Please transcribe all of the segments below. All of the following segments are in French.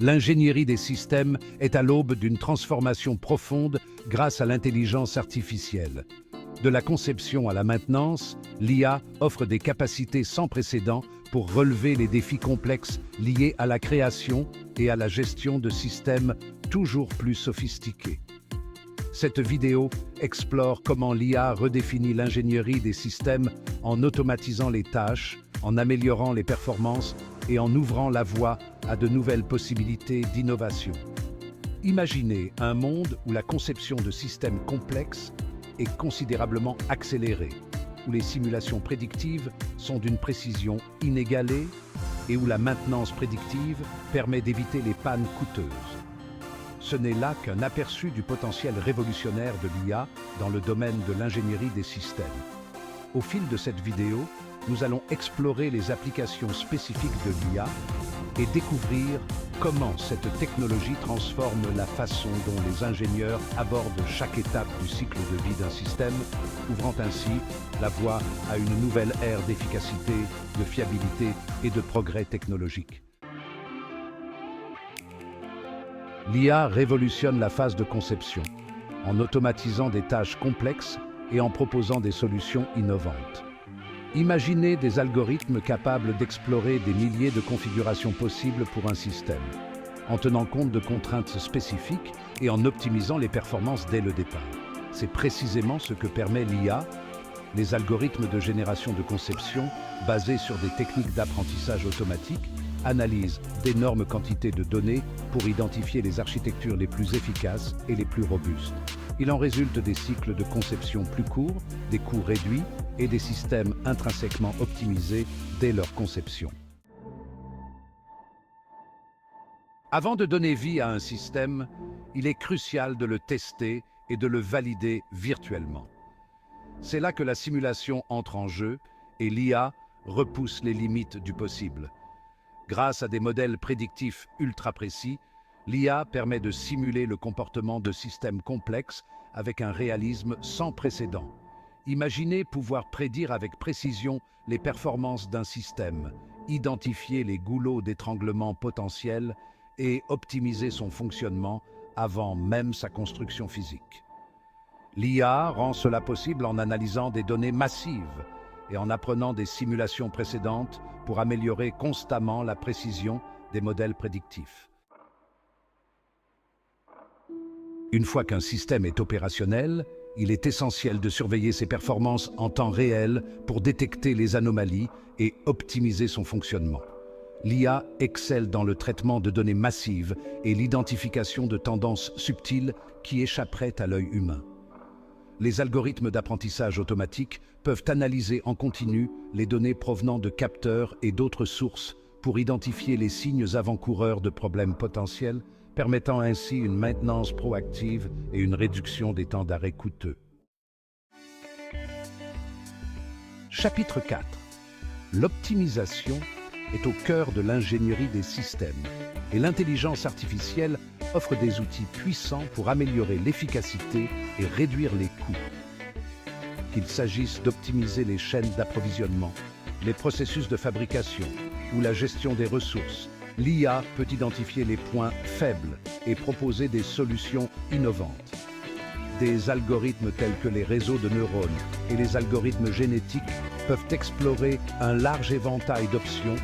L'ingénierie des systèmes est à l'aube d'une transformation profonde grâce à l'intelligence artificielle. De la conception à la maintenance, l'IA offre des capacités sans précédent pour relever les défis complexes liés à la création et à la gestion de systèmes toujours plus sophistiqués. Cette vidéo explore comment l'IA redéfinit l'ingénierie des systèmes en automatisant les tâches, en améliorant les performances et en ouvrant la voie à de nouvelles possibilités d'innovation. Imaginez un monde où la conception de systèmes complexes est considérablement accélérée, où les simulations prédictives sont d'une précision inégalée et où la maintenance prédictive permet d'éviter les pannes coûteuses. Ce n'est là qu'un aperçu du potentiel révolutionnaire de l'IA dans le domaine de l'ingénierie des systèmes. Au fil de cette vidéo, nous allons explorer les applications spécifiques de l'IA et découvrir comment cette technologie transforme la façon dont les ingénieurs abordent chaque étape du cycle de vie d'un système, ouvrant ainsi la voie à une nouvelle ère d'efficacité, de fiabilité et de progrès technologique. L'IA révolutionne la phase de conception, en automatisant des tâches complexes et en proposant des solutions innovantes. Imaginez des algorithmes capables d'explorer des milliers de configurations possibles pour un système, en tenant compte de contraintes spécifiques et en optimisant les performances dès le départ. C'est précisément ce que permet l'IA, les algorithmes de génération de conception basés sur des techniques d'apprentissage automatique analysent d'énormes quantités de données pour identifier les architectures les plus efficaces et les plus robustes. Il en résulte des cycles de conception plus courts, des coûts réduits et des systèmes intrinsèquement optimisés dès leur conception. Avant de donner vie à un système, il est crucial de le tester et de le valider virtuellement. C'est là que la simulation entre en jeu et l'IA repousse les limites du possible. Grâce à des modèles prédictifs ultra précis, l'IA permet de simuler le comportement de systèmes complexes avec un réalisme sans précédent. Imaginez pouvoir prédire avec précision les performances d'un système, identifier les goulots d'étranglement potentiels et optimiser son fonctionnement avant même sa construction physique. L'IA rend cela possible en analysant des données massives et en apprenant des simulations précédentes pour améliorer constamment la précision des modèles prédictifs. Une fois qu'un système est opérationnel, il est essentiel de surveiller ses performances en temps réel pour détecter les anomalies et optimiser son fonctionnement. L'IA excelle dans le traitement de données massives et l'identification de tendances subtiles qui échapperaient à l'œil humain. Les algorithmes d'apprentissage automatique peuvent analyser en continu les données provenant de capteurs et d'autres sources pour identifier les signes avant-coureurs de problèmes potentiels, permettant ainsi une maintenance proactive et une réduction des temps d'arrêt coûteux. Chapitre 4. L'optimisation est au cœur de l'ingénierie des systèmes et l'intelligence artificielle offre des outils puissants pour améliorer l'efficacité et réduire les coûts. Qu'il s'agisse d'optimiser les chaînes d'approvisionnement, les processus de fabrication ou la gestion des ressources, l'IA peut identifier les points faibles et proposer des solutions innovantes. Des algorithmes tels que les réseaux de neurones et les algorithmes génétiques peuvent explorer un large éventail d'options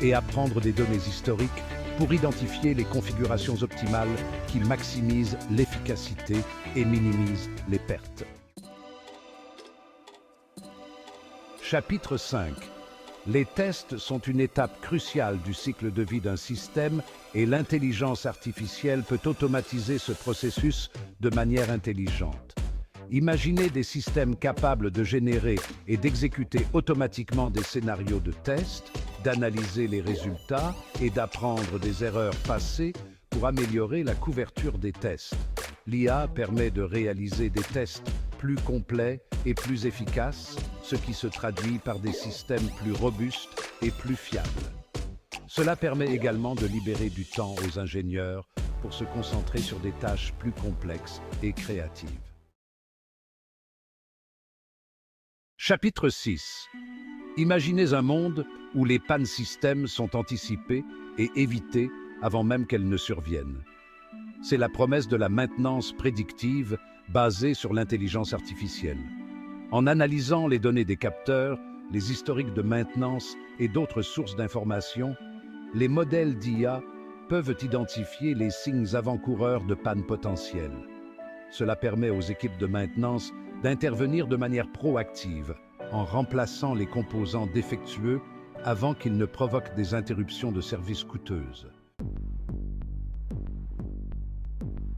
et apprendre des données historiques pour identifier les configurations optimales qui maximisent l'efficacité et minimisent les pertes. Chapitre 5. Les tests sont une étape cruciale du cycle de vie d'un système et l'intelligence artificielle peut automatiser ce processus de manière intelligente. Imaginez des systèmes capables de générer et d'exécuter automatiquement des scénarios de test, d'analyser les résultats et d'apprendre des erreurs passées pour améliorer la couverture des tests. L'IA permet de réaliser des tests plus complets et plus efficaces, ce qui se traduit par des systèmes plus robustes et plus fiables. Cela permet également de libérer du temps aux ingénieurs pour se concentrer sur des tâches plus complexes et créatives. Chapitre 6. Imaginez un monde où les pannes systèmes sont anticipées et évitées avant même qu'elles ne surviennent. C'est la promesse de la maintenance prédictive basée sur l'intelligence artificielle. En analysant les données des capteurs, les historiques de maintenance et d'autres sources d'informations, les modèles d'IA peuvent identifier les signes avant-coureurs de panne potentielle. Cela permet aux équipes de maintenance d'intervenir de manière proactive en remplaçant les composants défectueux avant qu'ils ne provoquent des interruptions de service coûteuses.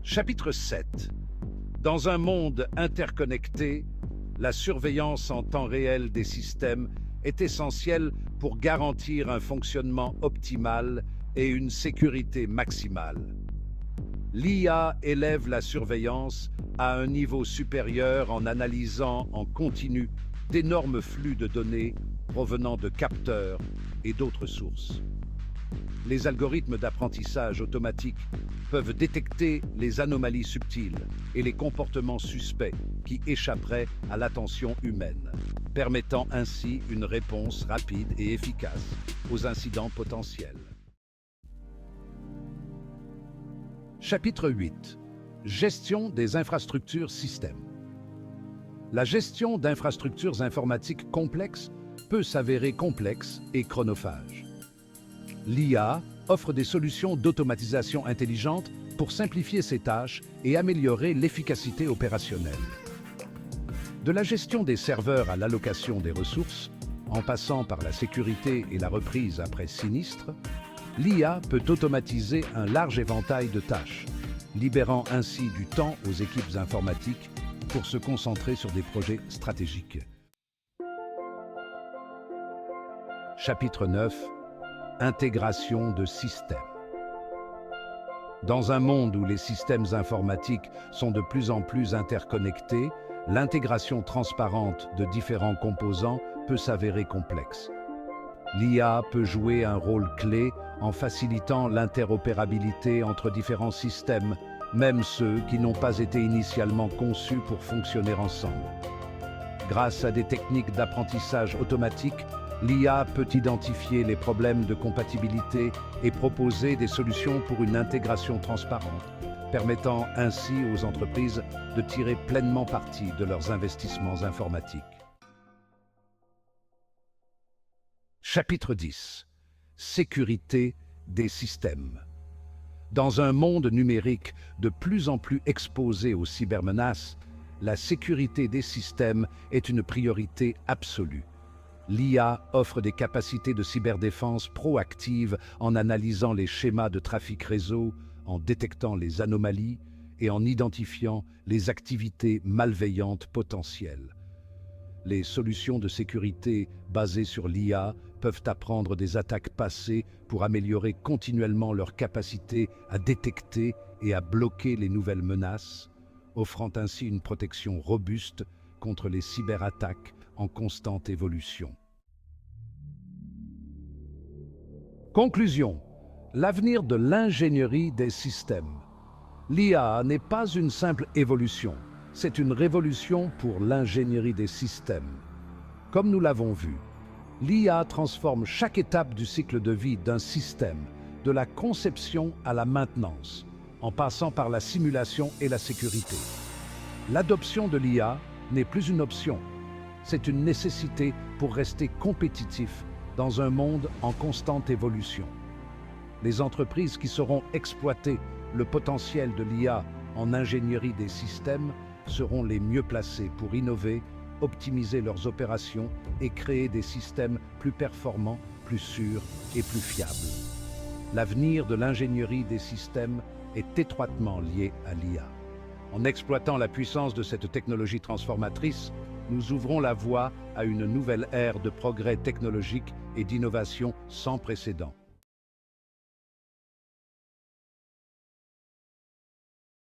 Chapitre 7. Dans un monde interconnecté, la surveillance en temps réel des systèmes est essentielle pour garantir un fonctionnement optimal et une sécurité maximale. L'IA élève la surveillance à un niveau supérieur en analysant en continu d'énormes flux de données provenant de capteurs et d'autres sources. Les algorithmes d'apprentissage automatique peuvent détecter les anomalies subtiles et les comportements suspects qui échapperaient à l'attention humaine, permettant ainsi une réponse rapide et efficace aux incidents potentiels. Chapitre 8. Gestion des infrastructures systèmes. La gestion d'infrastructures informatiques complexes peut s'avérer complexe et chronophage. L'IA offre des solutions d'automatisation intelligente pour simplifier ces tâches et améliorer l'efficacité opérationnelle. De la gestion des serveurs à l'allocation des ressources, en passant par la sécurité et la reprise après sinistre, l'IA peut automatiser un large éventail de tâches, libérant ainsi du temps aux équipes informatiques pour se concentrer sur des projets stratégiques. Chapitre 9. Intégration de systèmes. Dans un monde où les systèmes informatiques sont de plus en plus interconnectés, l'intégration transparente de différents composants peut s'avérer complexe. L'IA peut jouer un rôle clé en facilitant l'interopérabilité entre différents systèmes, même ceux qui n'ont pas été initialement conçus pour fonctionner ensemble. Grâce à des techniques d'apprentissage automatique, l'IA peut identifier les problèmes de compatibilité et proposer des solutions pour une intégration transparente, permettant ainsi aux entreprises de tirer pleinement parti de leurs investissements informatiques. Chapitre 10. Sécurité des systèmes. Dans un monde numérique de plus en plus exposé aux cybermenaces, la sécurité des systèmes est une priorité absolue. L'IA offre des capacités de cyberdéfense proactives en analysant les schémas de trafic réseau, en détectant les anomalies et en identifiant les activités malveillantes potentielles. Les solutions de sécurité basées sur l'IA peuvent apprendre des attaques passées pour améliorer continuellement leur capacité à détecter et à bloquer les nouvelles menaces, offrant ainsi une protection robuste contre les cyberattaques en constante évolution. Conclusion. L'avenir de l'ingénierie des systèmes. L'IA n'est pas une simple évolution, c'est une révolution pour l'ingénierie des systèmes. Comme nous l'avons vu, l'IA transforme chaque étape du cycle de vie d'un système, de la conception à la maintenance, en passant par la simulation et la sécurité. L'adoption de l'IA n'est plus une option, c'est une nécessité pour rester compétitif dans un monde en constante évolution. Les entreprises qui sauront exploiter le potentiel de l'IA en ingénierie des systèmes seront les mieux placées pour innover, optimiser leurs opérations et créer des systèmes plus performants, plus sûrs et plus fiables. L'avenir de l'ingénierie des systèmes est étroitement lié à l'IA. En exploitant la puissance de cette technologie transformatrice, nous ouvrons la voie à une nouvelle ère de progrès technologique et d'innovation sans précédent.